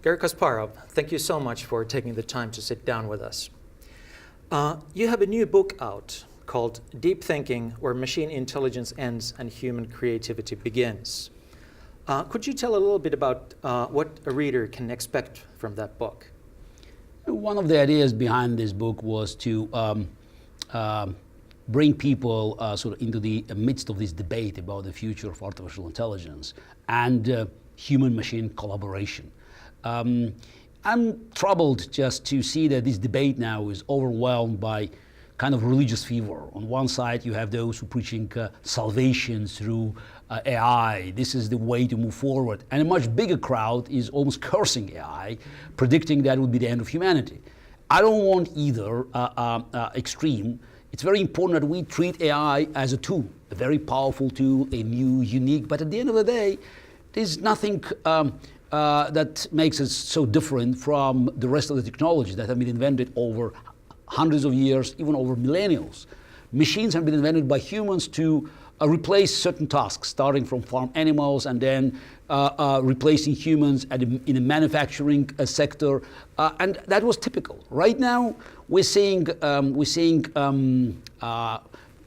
Garry Kasparov, thank you so much for taking the time to sit down with us. You have a new book out called Deep Thinking, Where Machine Intelligence Ends and Human Creativity Begins. Could you tell a little bit about what a reader can expect from that book? One of the ideas behind this book was to bring people sort of into the midst of this debate about the future of artificial intelligence and human-machine collaboration. I'm troubled just to see that this debate now is overwhelmed by kind of religious fever. On one side, you have those who are preaching salvation through AI. This is the way to move forward. And a much bigger crowd is almost cursing AI, predicting that would be the end of humanity. I don't want either extreme. It's very important that we treat AI as a tool, a very powerful tool, a new, unique, but at the end of the day, there's nothing that makes us so different from the rest of the technologies that have been invented over hundreds of years, even over millennials. Machines have been invented by humans to replace certain tasks, starting from farm animals and then replacing humans in a manufacturing sector, and that was typical. Right now, we're seeing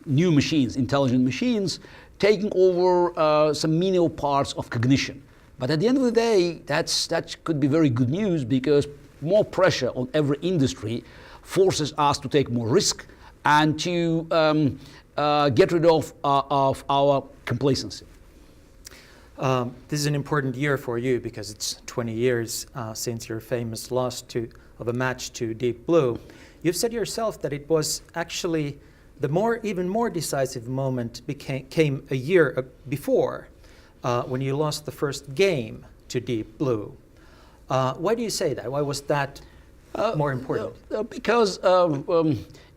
new machines, intelligent machines, taking over some menial parts of cognition. But at the end of the day, that could be very good news, because more pressure on every industry forces us to take more risk and to get rid of our complacency. This is an important year for you because it's 20 years since your famous loss of a match to Deep Blue. You've said yourself that it was actually the even more decisive moment came a year before when you lost the first game to Deep Blue. Why do you say that? Why was that more important? Because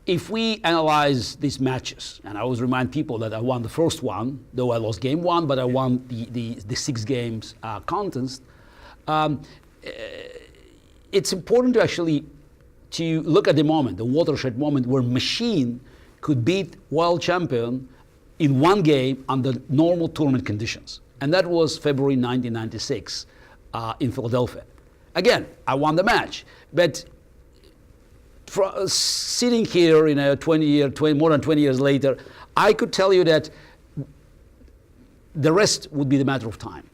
if we analyze these matches, and I always remind people that I won the first one, though I lost game one, but I won the 6 games contest. It's important to actually look at the moment, the watershed moment, where machine could beat world champion in one game under normal tournament conditions. And that was February 1996 in Philadelphia. Again, I won the match, but sitting here in a more than 20 years later, I could tell you that the rest would be the matter of time.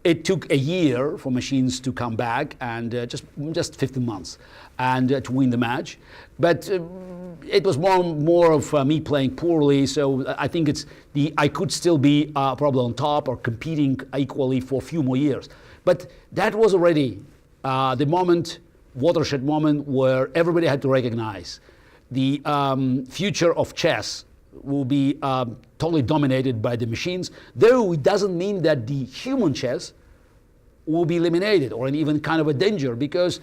It took a year for machines to come back, and just 15 months, and to win the match. But it was more of me playing poorly. So I think I could still be probably on top or competing equally for a few more years. But that was already the moment, watershed moment, where everybody had to recognize the future of chess will be totally dominated by the machines, though it doesn't mean that the human chess will be eliminated or even kind of a danger, because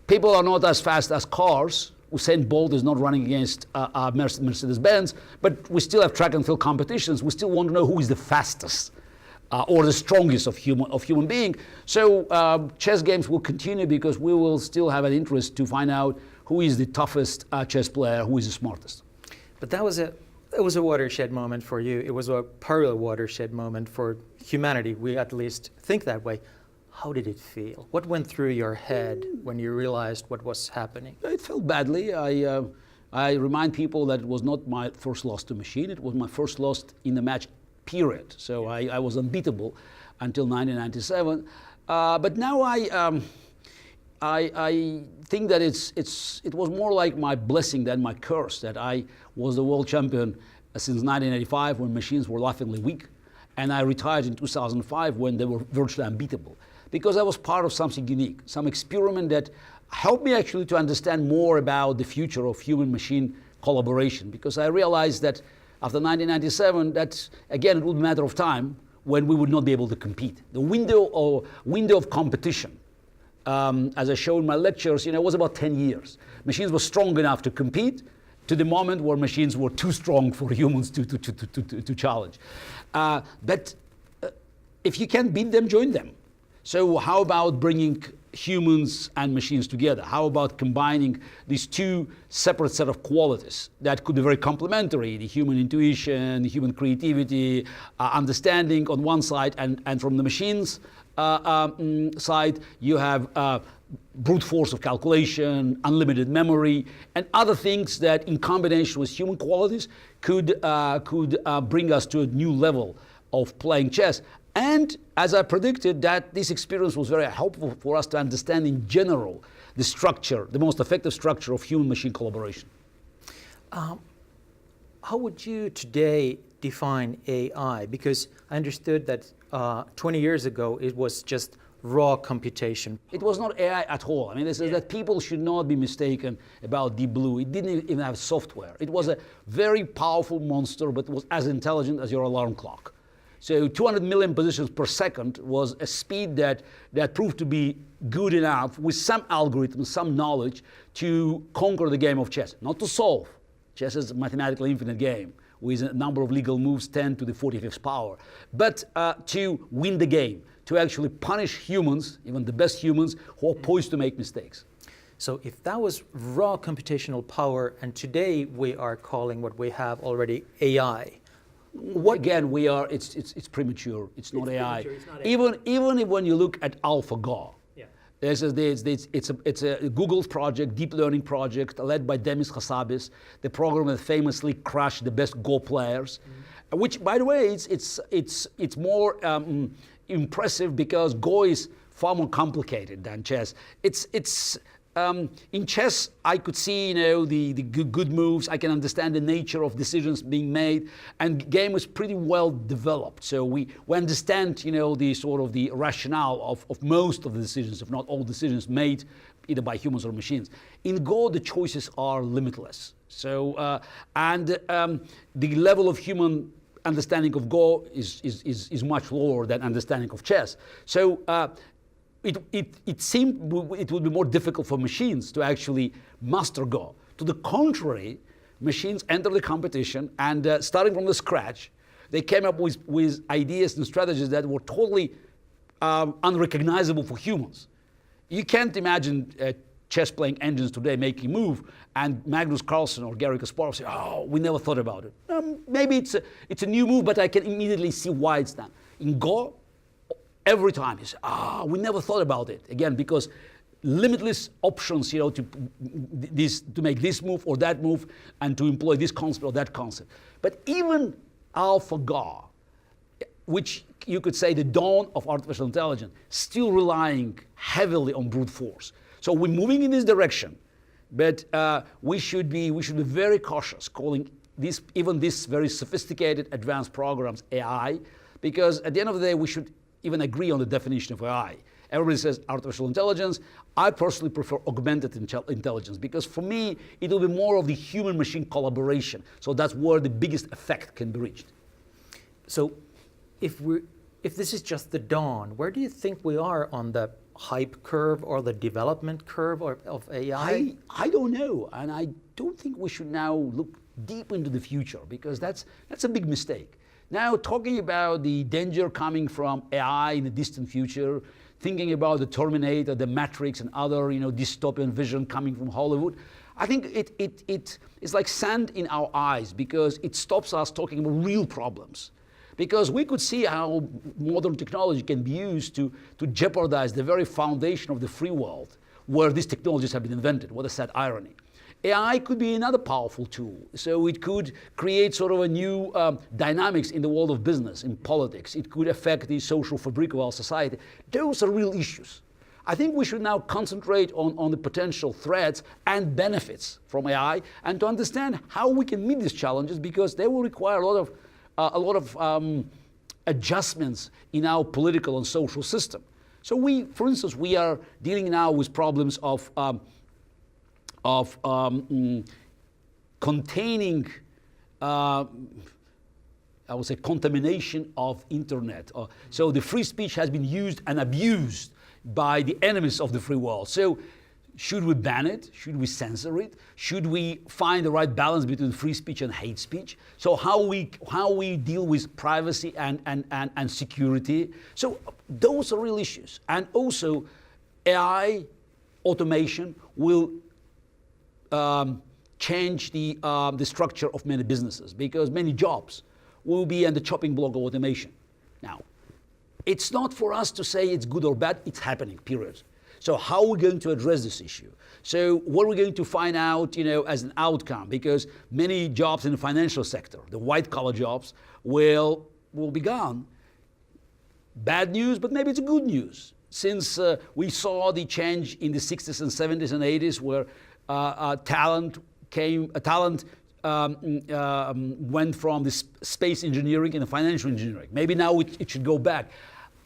people are not as fast as cars. Usain Bolt is not running against Mercedes-Benz, but we still have track and field competitions. We still want to know who is the fastest or the strongest of human being. So chess games will continue, because we will still have an interest to find out who is the toughest chess player, who is the smartest. But it was a watershed moment for you. It was a parallel watershed moment for humanity. We at least think that way. How did it feel? What went through your head when you realized what was happening? It felt badly. I remind people that it was not my first loss to machine. It was my first loss in the match period. So I was unbeatable until 1997. But now I think that it was more like my blessing than my curse, that I was the world champion since 1985, when machines were laughingly weak, and I retired in 2005 when they were virtually unbeatable, because I was part of something unique, some experiment that helped me actually to understand more about the future of human-machine collaboration, because I realized that after 1997, that again it would be a matter of time when we would not be able to compete. The window of competition, as I showed in my lectures, was about 10 years. Machines were strong enough to compete, to the moment where machines were too strong for humans to challenge. But if you can't beat them, join them. So how about bringing humans and machines together? How about combining these two separate set of qualities that could be very complementary, the human intuition, the human creativity, understanding on one side, and from the machines, side, you have brute force of calculation, unlimited memory, and other things that in combination with human qualities could bring us to a new level of playing chess. And as I predicted, that this experience was very helpful for us to understand in general the structure, the most effective structure of human-machine collaboration. How would you today define AI? Because I understood that 20 years ago it was just raw computation. It was not AI at all. I mean, this is that people should not be mistaken about Deep Blue. It didn't even have software. It was a very powerful monster, but it was as intelligent as your alarm clock. So 200 million positions per second was a speed that proved to be good enough with some algorithms, some knowledge to conquer the game of chess, not to solve. Chess is a mathematically infinite game with a number of legal moves 10 to the 45th power, but to win the game, to actually punish humans, even the best humans, who are poised to make mistakes. So if that was raw computational power, and today we are calling what we have already AI, Again, it's premature. It's not AI. Premature, it's not AI. Even when you look at AlphaGo, yeah. it's a Google's project, deep learning project, led by Demis Hassabis, the program that famously crushed the best Go players. Which, by the way, it's more impressive because Go is far more complicated than chess. In chess, I could see, the good moves. I can understand the nature of decisions being made, and the game is pretty well developed. So we understand, the sort of the rationale of most of the decisions, if not all decisions made, either by humans or machines. In Go, the choices are limitless. So the level of human understanding of Go is much lower than understanding of chess. So. It seemed it would be more difficult for machines to actually master Go. To the contrary, machines entered the competition and starting from the scratch, they came up with ideas and strategies that were totally unrecognizable for humans. You can't imagine chess playing engines today making a move and Magnus Carlsen or Garry Kasparov say, oh, we never thought about it. Maybe it's a new move, but I can immediately see why it's done. In Go, every time you say, we never thought about it. Again, because limitless options, to make this move or that move and to employ this concept or that concept. But even AlphaGo, which you could say the dawn of artificial intelligence, still relying heavily on brute force. So we're moving in this direction, but we should be very cautious calling even these very sophisticated advanced programs AI, because at the end of the day, we should even agree on the definition of AI. Everybody says artificial intelligence. I personally prefer augmented intelligence because for me, it will be more of the human-machine collaboration. So that's where the biggest effect can be reached. So if this is just the dawn, where do you think we are on the hype curve or the development curve of AI? I don't know, and I don't think we should now look deep into the future because that's a big mistake. Now, talking about the danger coming from AI in the distant future, thinking about the Terminator, the Matrix, and other dystopian vision coming from Hollywood, I think it's like sand in our eyes because it stops us talking about real problems. Because we could see how modern technology can be used to jeopardize the very foundation of the free world where these technologies have been invented. What a sad irony. AI could be another powerful tool. So it could create sort of a new dynamics in the world of business, in politics. It could affect the social fabric of our society. Those are real issues. I think we should now concentrate on the potential threats and benefits from AI and to understand how we can meet these challenges because they will require a lot of adjustments in our political and social system. So for instance, we are dealing now with problems of containing, I would say, contamination of internet. So the free speech has been used and abused by the enemies of the free world. So should we ban it? Should we censor it? Should we find the right balance between free speech and hate speech? So how we deal with privacy and security? So those are real issues. And also AI automation will change the structure of many businesses because many jobs will be on the chopping block of automation. Now, It's not for us to say it's good or bad, it's happening, period. So how are we going to address this issue? So what are we going to find out, as an outcome? Because many jobs in the financial sector, the white collar jobs, will be gone. Bad news, but maybe it's good news. Since we saw the change in the 60s and 70s and 80s where talent went from the space engineering and the financial engineering. Maybe now it should go back.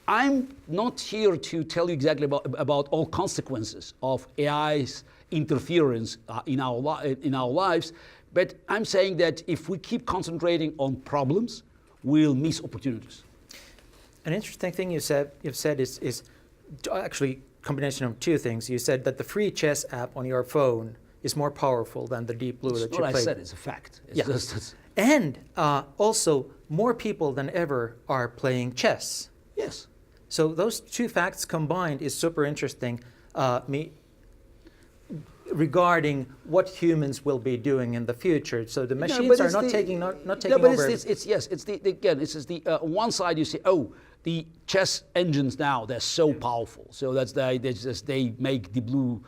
I'm not here to tell you exactly about all consequences of AI's interference in our lives, but I'm saying that if we keep concentrating on problems, we'll miss opportunities. An interesting thing you've said is actually a combination of two things. You said that the free chess app on your phone is more powerful than the Deep Blue that you played. What I said is a fact. And also, more people than ever are playing chess. Yes. So those two facts combined is super interesting regarding what humans will be doing in the future. So the machines are not taking over. On one side you say, the chess engines now, they're so powerful. So they make the blue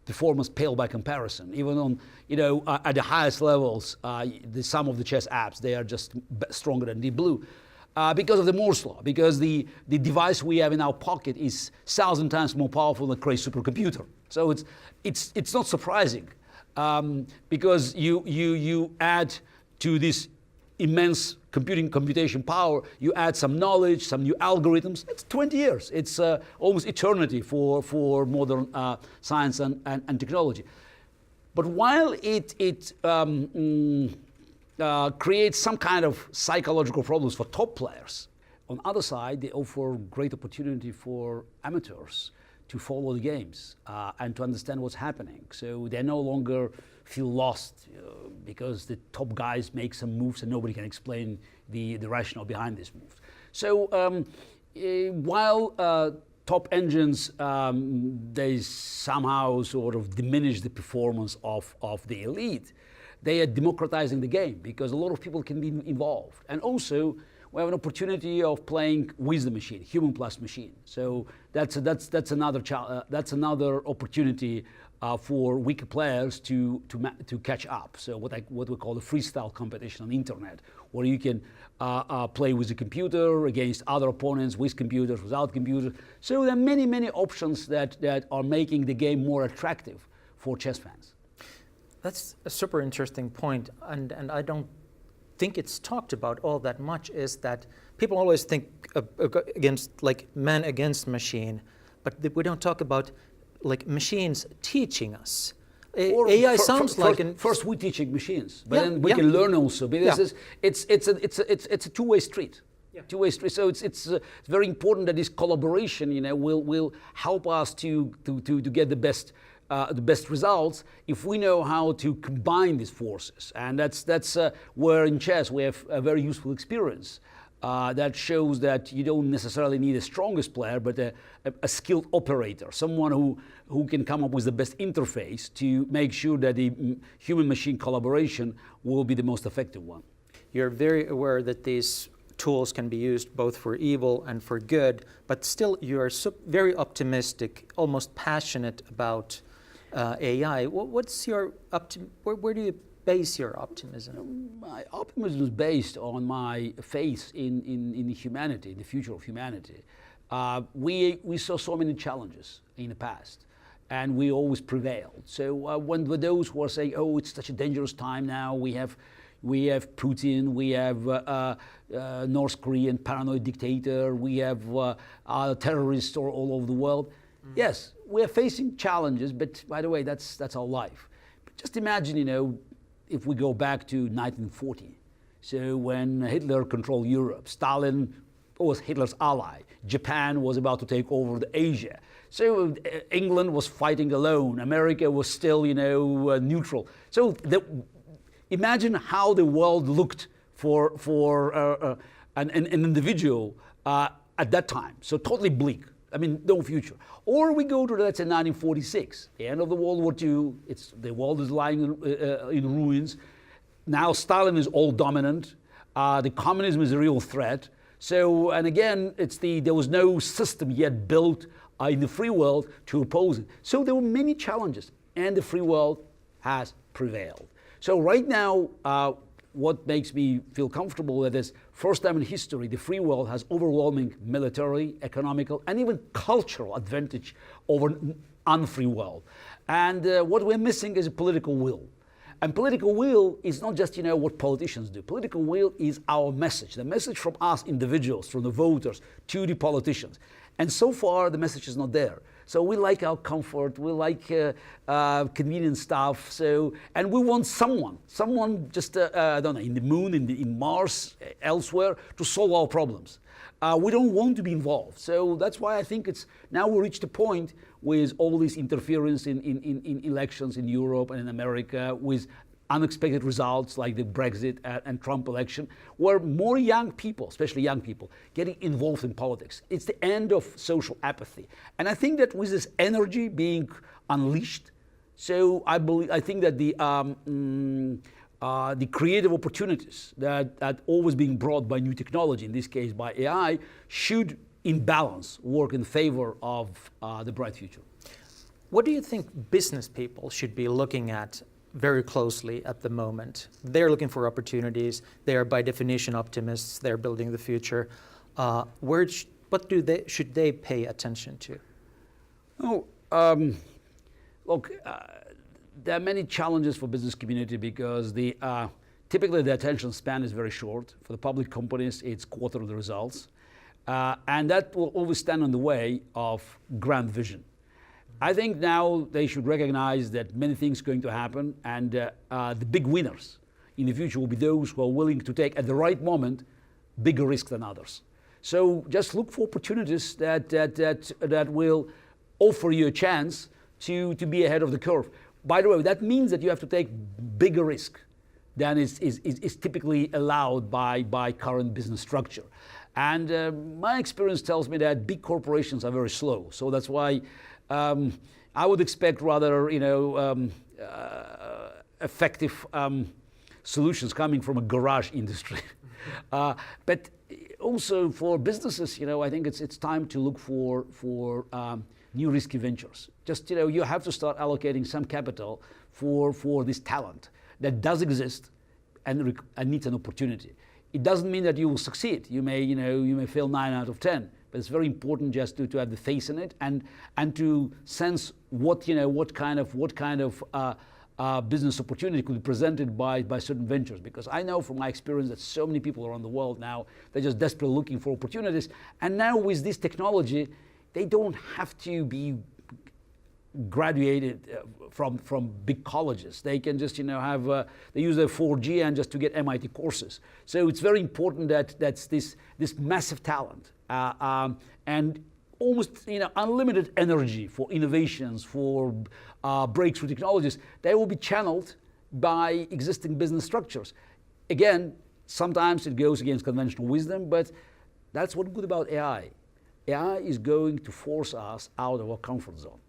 performance pale by comparison. Even on, at the highest levels, some of the chess apps, they are just stronger than Deep Blue. Because of the Moore's law, because the device we have in our pocket is 1,000 times more powerful than a crazy supercomputer. So it's not surprising, because you add to this immense computation power, you add some knowledge, some new algorithms. It's 20 years. It's almost eternity for modern science and technology. But while it creates some kind of psychological problems for top players, on the other side, they offer great opportunity for amateurs to follow the games and to understand what's happening. So they no longer feel lost because the top guys make some moves and nobody can explain the rationale behind these moves. So while top engines, they somehow sort of diminish the performance of the elite, they are democratizing the game because a lot of people can be involved. And also, we have an opportunity of playing with the machine, human plus machine. So that's another opportunity for weaker players to catch up. So what we call the freestyle competition on the internet, where you can play with the computer against other opponents, with computers, without computers. So there are many options that are making the game more attractive for chess fans. That's a super interesting point, and I don't think it's talked about all that much, is that people always think against, like, man against machine, but we don't talk about, like, machines teaching us. AI sounds like first we're teaching machines, but then we can learn also. Because it's a two-way street. Yeah. Two-way street. So it's very important that this collaboration, will help us to get the best results if we know how to combine these forces. And that's where in chess we have a very useful experience that shows that you don't necessarily need the strongest player, but a skilled operator, someone who can come up with the best interface to make sure that the human-machine collaboration will be the most effective one. You're very aware that these tools can be used both for evil and for good, but still you are very optimistic, almost passionate about AI. What's your where do you base your optimism? My optimism is based on my faith in humanity, in the future of humanity. We saw so many challenges in the past, and we always prevailed. So when those who are saying, "Oh, it's such a dangerous time now," we have Putin, we have North Korean paranoid dictator, we have terrorists all over the world. Yes, we are facing challenges, but by the way, that's our life. But just imagine, if we go back to 1940, so when Hitler controlled Europe, Stalin was Hitler's ally, Japan was about to take over Asia, so England was fighting alone, America was still, neutral. So imagine how the world looked for an individual at that time. So totally bleak. I mean, no future. Or we go to, let's say, 1946, the end of the World War II. The world is lying in ruins. Now Stalin is all dominant. The communism is a real threat. So, and again, there was no system yet built in the free world to oppose it. So there were many challenges, and the free world has prevailed. So right now, what makes me feel comfortable that this first time in history, the free world has overwhelming military, economical, and even cultural advantage over unfree world. And what we're missing is a political will. And political will is not just, what politicians do. Political will is our message, the message from us individuals, from the voters to the politicians. And so far, the message is not there. So we like our comfort, we like convenient stuff. So, and we want someone just, I don't know, in the moon, in Mars, elsewhere, to solve our problems. We don't want to be involved. So that's why I think now we reached a point with all this interference in elections in Europe and in America, with unexpected results like the Brexit and Trump election, where more young people, especially young people, getting involved in politics. It's the end of social apathy. And I think that with this energy being unleashed, so I think that the creative opportunities that always being brought by new technology, in this case by AI, should in balance work in favor of the bright future. What do you think business people should be looking at very closely at the moment? They're looking for opportunities. They are by definition optimists. They're building the future. What should they pay attention to? Look, there are many challenges for business community because typically the attention span is very short. For the public companies, it's quarter of the results. And that will always stand in the way of grand vision. I think now they should recognize that many things are going to happen, and the big winners in the future will be those who are willing to take, at the right moment, bigger risk than others. So just look for opportunities that will offer you a chance to be ahead of the curve. By the way, that means that you have to take bigger risk than is typically allowed by current business structure. And my experience tells me that big corporations are very slow. So that's why I would expect rather, effective solutions coming from a garage industry. But also for businesses, I think it's time to look for new risky ventures. Just, you have to start allocating some capital for this talent that does exist and needs an opportunity. It doesn't mean that you will succeed. You may fail 9 out of 10. But it's very important just to have the faith in it and to sense what kind of business opportunity could be presented by certain ventures. Because I know from my experience that so many people around the world now, they're just desperately looking for opportunities. And now with this technology, they don't have to be graduated from big colleges. They can just they use their 4G and just to get MIT courses. So it's very important that that's this massive talent and almost unlimited energy for innovations, for breakthrough technologies. They will be channeled by existing business structures. Again, sometimes it goes against conventional wisdom, but that's what's good about AI. AI is going to force us out of our comfort zone.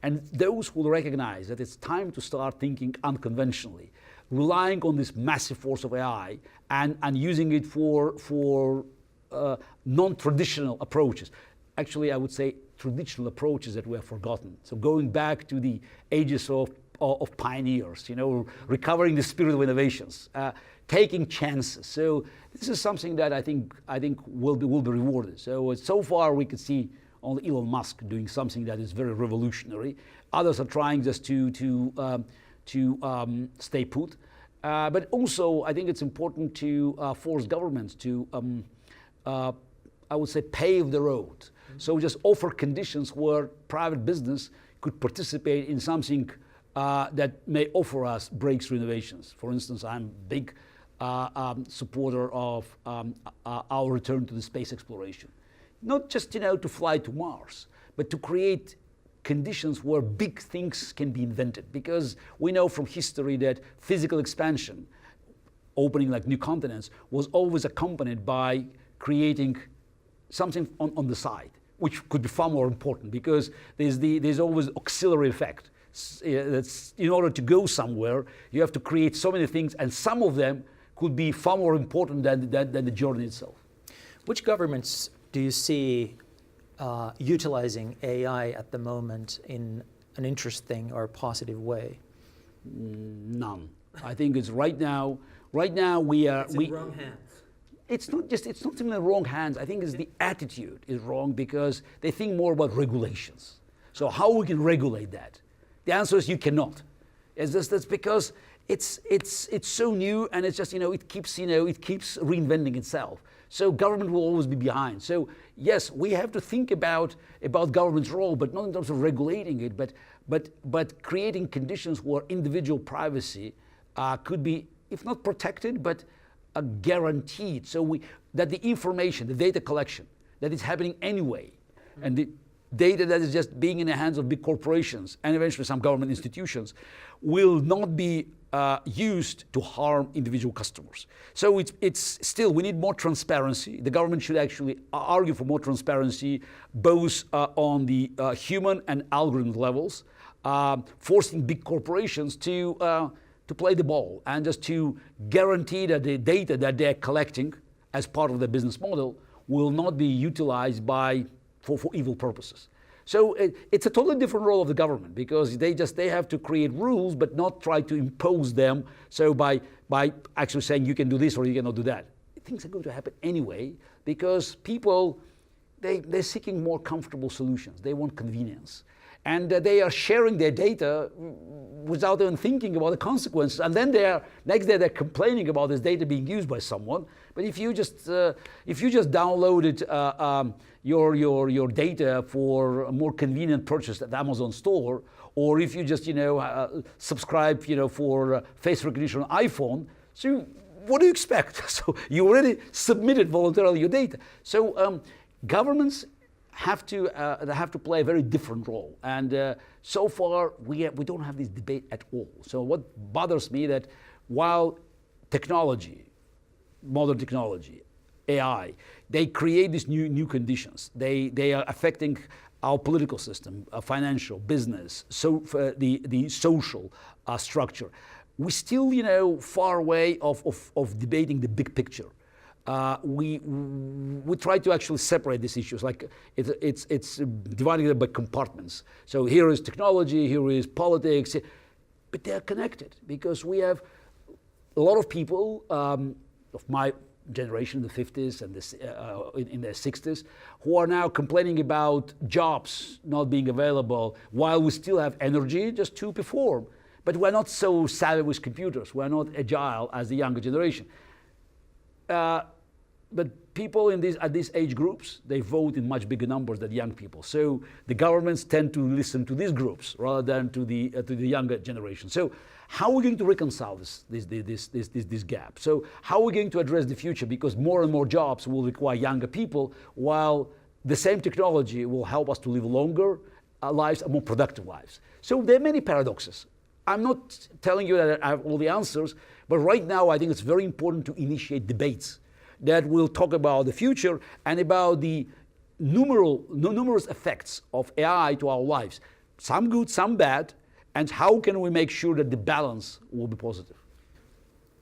And those who will recognize that it's time to start thinking unconventionally, relying on this massive force of AI and using it for non-traditional approaches. Actually, I would say traditional approaches that we have forgotten. So going back to the ages of pioneers, recovering the spirit of innovations, taking chances. So this is something that I think will be rewarded. So far we could see only Elon Musk doing something that is very revolutionary. Others are trying just to stay put. But also, I think it's important to force governments to, I would say, pave the road. Mm-hmm. So just offer conditions where private business could participate in something that may offer us breakthrough innovations. For instance, I'm a big supporter of our return to the space exploration. Not just to fly to Mars, but to create conditions where big things can be invented. Because we know from history that physical expansion, opening like new continents, was always accompanied by creating something on the side, which could be far more important because there's always auxiliary effect. That's in order to go somewhere, you have to create so many things, and some of them could be far more important than the journey itself. Which governments do you see utilizing AI at the moment in an interesting or positive way? None. I think it's right now we are... It's in wrong hands. It's not in the wrong hands. I think it's the attitude is wrong because they think more about regulations. So how we can regulate that? The answer is you cannot. That's because it's so new and it's just, it keeps reinventing itself. So government will always be behind. So yes, we have to think about government's role, but not in terms of regulating it, but creating conditions where individual privacy could be, if not protected, but guaranteed. So that the information, the data collection that is happening anyway, and the data that is just being in the hands of big corporations and eventually some government institutions will not be used to harm individual customers. So it's still, we need more transparency. The government should actually argue for more transparency, both on the human and algorithm levels, forcing big corporations to play the ball and just to guarantee that the data that they're collecting as part of their business model will not be utilized for evil purposes. So it's a totally different role of the government because they have to create rules but not try to impose them. So by actually saying you can do this or you cannot do that. Things are going to happen anyway because people, they're seeking more comfortable solutions. They want convenience. And they are sharing their data without even thinking about the consequences. And then next day they're complaining about this data being used by someone. But if you just downloaded your data for a more convenient purchase at the Amazon store, or if you just subscribe for face recognition on iPhone, so what do you expect? So you already submitted voluntarily your data. So governments have to play a very different role, and so far we don't have this debate at all. So what bothers me that while technology, modern technology, AI, they create these new conditions. They are affecting our political system, financial, business, so the social structure. We're still far away of debating the big picture. We try to actually separate these issues, like it's dividing them by compartments. So here is technology, here is politics, but they're connected because we have a lot of people of my generation, the 50s and in their 60s, who are now complaining about jobs not being available while we still have energy just to perform. But we're not so savvy with computers. We're not agile as the younger generation. But people at these age groups, they vote in much bigger numbers than young people. So the governments tend to listen to these groups rather than to the younger generation. So how are we going to reconcile this gap? So how are we going to address the future? Because more and more jobs will require younger people, while the same technology will help us to live longer lives and more productive lives. So there are many paradoxes. I'm not telling you that I have all the answers, but right now I think it's very important to initiate debates that will talk about the future and about the numerous effects of AI to our lives, some good, some bad, and how can we make sure that the balance will be positive.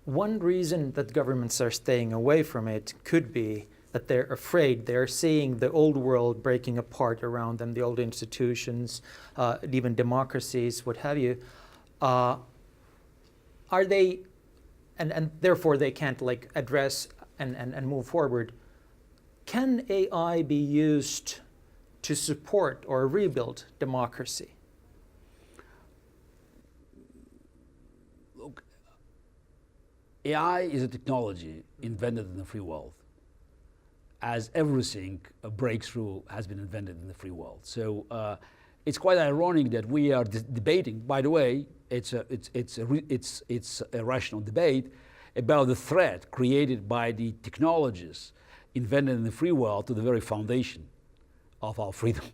One reason that governments are staying away from it could be that they're afraid. They're seeing the old world breaking apart around them, the old institutions, even democracies, what have you. Are they, and therefore they can't address and move forward. Can AI be used to support or rebuild democracy? Look, AI is a technology invented in the free world, as everything, a breakthrough has been invented in the free world. So it's quite ironic that we are debating. By the way, it's a rational debate about the threat created by the technologies invented in the free world to the very foundation of our freedom.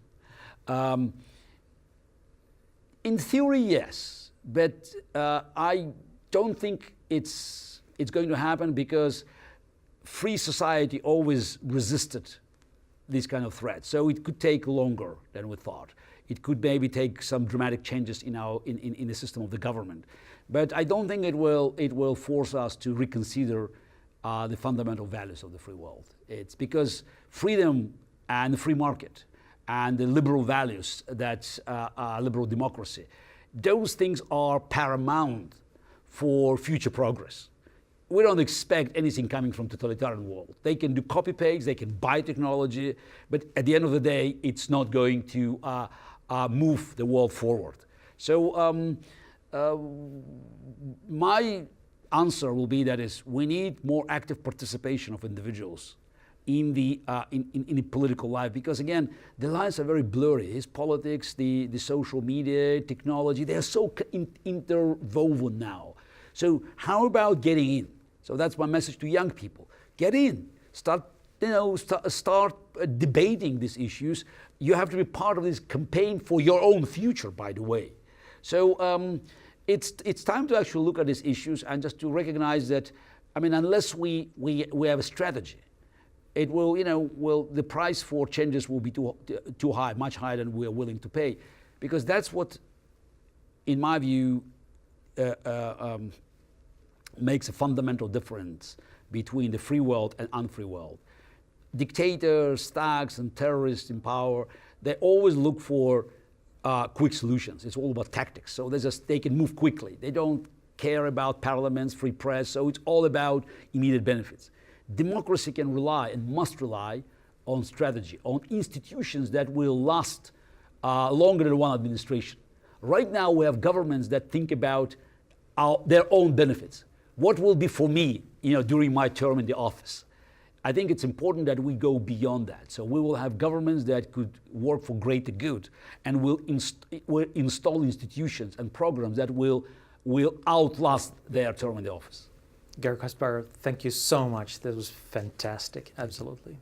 In theory, yes, but I don't think it's going to happen because free society always resisted these kind of threats. So it could take longer than we thought. It could maybe take some dramatic changes in the system of the government. But I don't think it will force us to reconsider the fundamental values of the free world. It's because freedom and the free market and the liberal values that liberal democracy, those things are paramount for future progress. We don't expect anything coming from totalitarian world. They can do copy paste, they can buy technology, but at the end of the day, it's not going to move the world forward. So my answer will be that is we need more active participation of individuals in the political life, because again, the lines are very blurry. It's politics, the social media, technology, they are so interwoven now. So how about getting in? So that's my message to young people. Get in, start debating these issues. You have to be part of this campaign for your own future, by the way. So it's time to actually look at these issues and just to recognize that, I mean, unless we have a strategy, it will, the price for changes will be too high, much higher than we are willing to pay, because that's what, in my view, makes a fundamental difference between the free world and unfree world. Dictators, thugs, and terrorists in power, they always look for quick solutions. It's all about tactics. So they can move quickly. They don't care about parliaments, free press. So it's all about immediate benefits. Democracy can rely and must rely on strategy, on institutions that will last longer than one administration. Right now, we have governments that think about their own benefits. What will be for me, during my term in the office? I think it's important that we go beyond that. So we will have governments that could work for greater good, and will install institutions and programs that will outlast their term in the office. Garry Kasparov, thank you so much. This was fantastic. Absolutely.